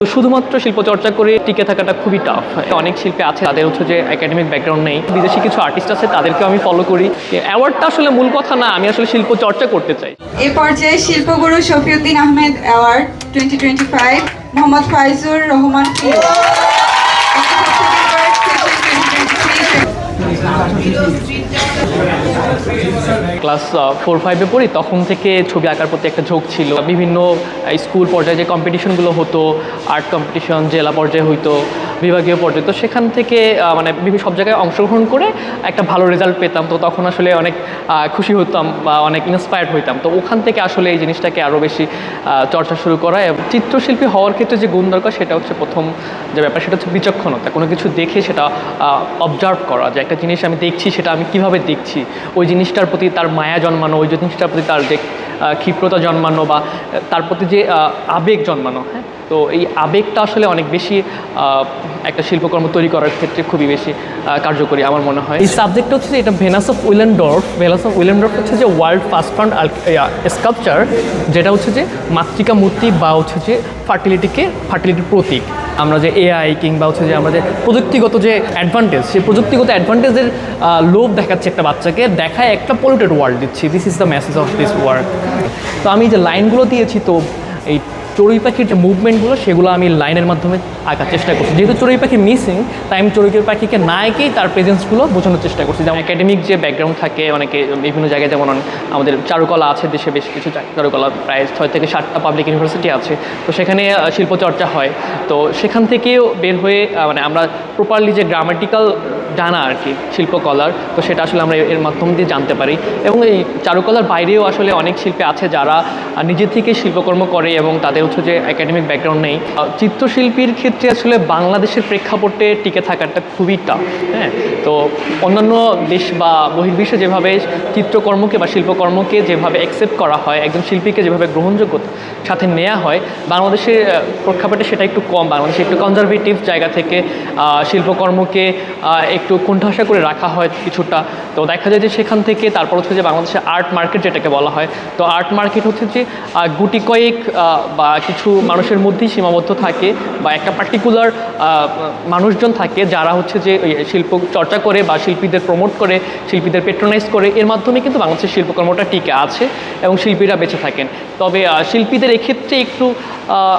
শুধুমাত্র শিল্পচর্চা করে টিকে থাকাটা খুবই টাফ। অনেক শিল্পী আছে তাদের হচ্ছে যে একাডেমিক ব্যাকগ্রাউন্ড নেই, বিদেশি কিছু আর্টিস্ট আছে তাদেরকেও আমি ফলো করি। অ্যাওয়ার্ডটা আসলে মূল কথা না, আমি আসলে শিল্পচর্চা করতে চাই। এই পর্যায়ে শিল্পগুরু শফিউদ্দিন আহমেদ অ্যাওয়ার্ড 2025 মোহাম্মদ ফাইজুর রহমান ক্লাস 4-5-এ পড়ি, তখন থেকে ছবি আঁকার প্রতি একটা ঝোঁক ছিল। বিভিন্ন স্কুল পর্যায়ে যে কম্পিটিশনগুলো হতো, আর্ট কম্পিটিশন জেলা পর্যায়ে হইতো, বিভাগীয় পর্যায়ে, তো সেখান থেকে মানে বিভিন্ন সব জায়গায় অংশগ্রহণ করে একটা ভালো রেজাল্ট পেতাম। তো তখন আসলে অনেক খুশি হতাম বা অনেক ইন্সপায়ার্ড হইতাম। তো ওখান থেকে আসলে এই জিনিসটাকে আরও বেশি চর্চা শুরু করা। এবং চিত্রশিল্পী হওয়ার ক্ষেত্রে যে গুণ দরকার সেটা হচ্ছে প্রথম যে ব্যাপার, সেটা হচ্ছে বিচক্ষণতা। কোনো কিছু দেখে সেটা অবজার্ভ করা, যে একটা জিনিস আমি দেখছি সেটা আমি কিভাবে দেখছি, ওই জিনিসটার প্রতি তার মায়া জন্মানো, ওই জিনিসটার প্রতি তার যে ক্ষিপ্রতা জন্মানো বা তার প্রতি যে আবেগ জন্মানো। হ্যাঁ, তো এই আবেগটা আসলে অনেক বেশি একটা শিল্পকর্ম তৈরি করার ক্ষেত্রে খুবই বেশি কার্যকরী আমার মনে হয়। এই সাবজেক্টটা হচ্ছে এটা ভেনাস অফ উইলেনডর্ফ। ভেনাস অফ উইলেনডর্ফ হচ্ছে যে ওয়ার্ল্ড ফার্স্ট ফাউন্ড স্কাল্পচার, যেটা হচ্ছে যে মাতৃকা মূর্তি বা হচ্ছে যে ফার্টিলিটির প্রতীক। আমরা যে এআই কিংবা হচ্ছে যে আমরা যে প্রযুক্তিগত যে অ্যাডভান্টেজ, সেই প্রযুক্তিগত অ্যাডভান্টেজের লোভ দেখাচ্ছে একটা বাচ্চাকে, দেখায় একটা পলিউটেড ওয়ার্ল্ড দিচ্ছি। This is the message of this work. তো আমি যে লাইনগুলো দিয়েছি, তো এই চড়ুই পাখির যে মুভমেন্টগুলো সেগুলো আমি লাইনের মাধ্যমে আঁকার চেষ্টা করছি। যেহেতু চড়ুই পাখি মিসিং, তাই আমি চড়ুই পাখিকে না এঁকেই তার প্রেজেন্সগুলো বোঝানোর চেষ্টা করছি। যেমন একাডেমিক যে ব্যাকগ্রাউন্ড থাকে অনেকে বিভিন্ন জায়গায়, যেমন আমাদের চারুকলা আছে দেশে, বেশ কিছু চারুকলা প্রায় 6 থেকে 7টা পাবলিক ইউনিভার্সিটি আছে, তো সেখানে শিল্পচর্চা হয়। তো সেখান থেকেও বের হয়ে মানে আমরা প্রপারলি যে গ্রামাটিক্যাল জানা আর কি শিল্পকলার, তো সেটা আসলে আমরা এর মাধ্যম দিয়ে জানতে পারি। এবং এই চারুকলার বাইরেও আসলে অনেক শিল্পী আছে যারা নিজে থেকে শিল্পকর্ম করে এবং তাদের হচ্ছে যে একাডেমিক ব্যাকগ্রাউন্ড নেই। চিত্রশিল্পীর ক্ষেত্রে আসলে বাংলাদেশের প্রেক্ষাপটে টিকে থাকাটা খুবই টাফ। হ্যাঁ, তো অন্যান্য দেশ বা বহির্বিশ্বে যেভাবে চিত্রকর্মকে বা শিল্পকর্মকে যেভাবে অ্যাকসেপ্ট করা হয়, একজন শিল্পীকে যেভাবে গ্রহণযোগ্যতার সাথে নেওয়া হয়, বাংলাদেশের প্রেক্ষাপটে সেটা একটু কম। বাংলাদেশে একটু কনজারভেটিভ জায়গা থেকে শিল্পকর্মকে একটু কোণঠাসা করে রাখা হয় কিছুটা। তো দেখা যায় যে সেখান থেকে তারপর হচ্ছে যে বাংলাদেশের আর্ট মার্কেট যেটাকে বলা হয়, তো আর্ট মার্কেট হচ্ছে যে গুটি কয়েক বা কিছু মানুষের মধ্যেই সীমাবদ্ধ থাকে, বা একটা পার্টিকুলার মানুষজন থাকে যারা হচ্ছে যে শিল্প চর্চা করে বা শিল্পীদের প্রমোট করে, শিল্পীদের পেট্রোনাইজ করে। এর মাধ্যমে কিন্তু বাংলাদেশের শিল্পকর্মটা টিকে আছে এবং শিল্পীরা বেঁচে থাকেন। তবে শিল্পীদের এক্ষেত্রে একটু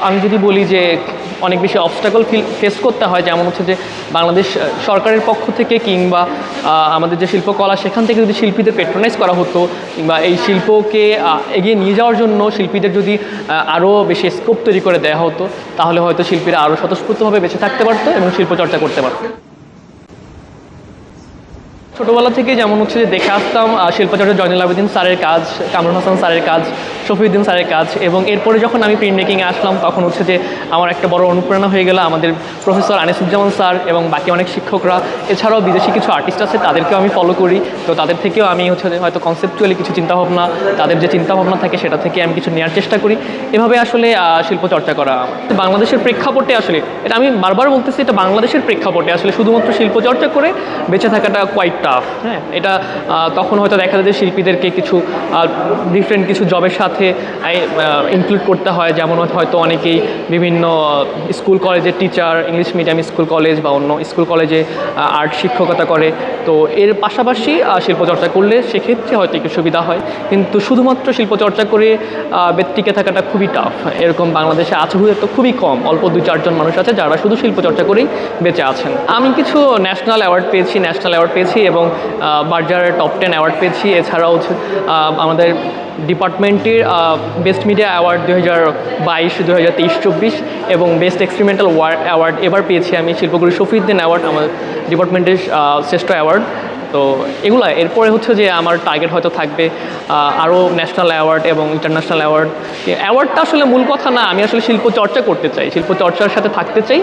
আমি যদি বলি যে অনেক বেশি অবস্টাকল ফেস করতে হয়। যেমন হচ্ছে যে বাংলাদেশ সরকারের পক্ষ থেকে কিংবা আমাদের যে শিল্পকলা, সেখান থেকে যদি শিল্পীদের পেট্রোনাইজ করা হতো, কিংবা এই শিল্পকে এগিয়ে নিয়ে যাওয়ার জন্য শিল্পীদের যদি আরও বেশি স্কোপ তৈরি করে দেওয়া হতো, তাহলে হয়তো শিল্পীরা আরও স্বতঃস্ফূর্তভাবে বেঁচে থাকতে পারতো এবং শিল্পচর্চা করতে পারতো। ছোটোবেলা থেকে যেমন হচ্ছে যে দেখে আসতাম শিল্পচর্চা জয়নুল আবেদিন স্যারের কাজ, কামরুল হাসান স্যারের কাজ, শফিউদ্দিন স্যারের কাজ। এবং এরপরে যখন আমি প্রিন্ট মেকিংয়ে আসলাম, তখন হচ্ছে যে আমার একটা বড় অনুপ্রেরণা হয়ে গেল আমাদের প্রফেসর আনিসুজ্জামান স্যার এবং বাকি অনেক শিক্ষকরা। এছাড়াও বিদেশি কিছু আর্টিস্ট আছে, তাদেরকেও আমি ফলো করি। তো তাদের থেকেও আমি হচ্ছে হয়তো কনসেপচুয়ালি কিছু চিন্তাভাবনা, তাদের যে চিন্তাভাবনা থাকে সেটা থেকে আমি কিছু নেওয়ার চেষ্টা করি। এভাবে আসলে শিল্পচর্চা করা বাংলাদেশের প্রেক্ষাপটে, আসলে এটা আমি বারবার বলতেছি, এটা বাংলাদেশের প্রেক্ষাপটে আসলে শুধুমাত্র শিল্পচর্চা করে বেঁচে থাকাটা কোয়াইট টাফ। হ্যাঁ, এটা তখন হয়তো দেখা যায় যে শিল্পীদেরকে কিছু ডিফারেন্ট কিছু জবের সাথে ইনক্লুড করতে হয়। যেমন হয়তো অনেকেই বিভিন্ন স্কুল কলেজের teacher, English medium school college বা অন্য স্কুল কলেজে আর্ট শিক্ষকতা করে। তো এর পাশাপাশি শিল্পচর্চা করলে সেক্ষেত্রে হয়তো একটু সুবিধা হয়, কিন্তু শুধুমাত্র শিল্পচর্চা করে টিকে থাকাটা খুবই টাফ। এরকম বাংলাদেশে আছে তো খুবই কম, অল্প 2-4 জন মানুষ আছে যারা শুধু শিল্পচর্চা করেই বেঁচে আছেন। আমি কিছু ন্যাশনাল অ্যাওয়ার্ড পেয়েছি এবং বার্জারের টপ 10 অ্যাওয়ার্ড পেয়েছি। এছাড়াও আমাদের ডিপার্টমেন্টের বেস্ট মিডিয়া অ্যাওয়ার্ড 2022, 2023, 2024 এবং বেস্ট এক্সপেরিমেন্টাল অ্যাওয়ার্ড এবার পেয়েছি আমি। শিল্পগুরু শফিউদ্দিন অ্যাওয়ার্ড আমার ডিপার্টমেন্টের শ্রেষ্ঠ অ্যাওয়ার্ড। তো এগুলো এরপরে হচ্ছে যে আমার টার্গেট হয়তো থাকবে আরও ন্যাশনাল অ্যাওয়ার্ড এবং ইন্টারন্যাশনাল অ্যাওয়ার্ডটা আসলে মূল কথা না, আমি আসলে শিল্পচর্চা করতে চাই, শিল্পচর্চার সাথে থাকতে চাই।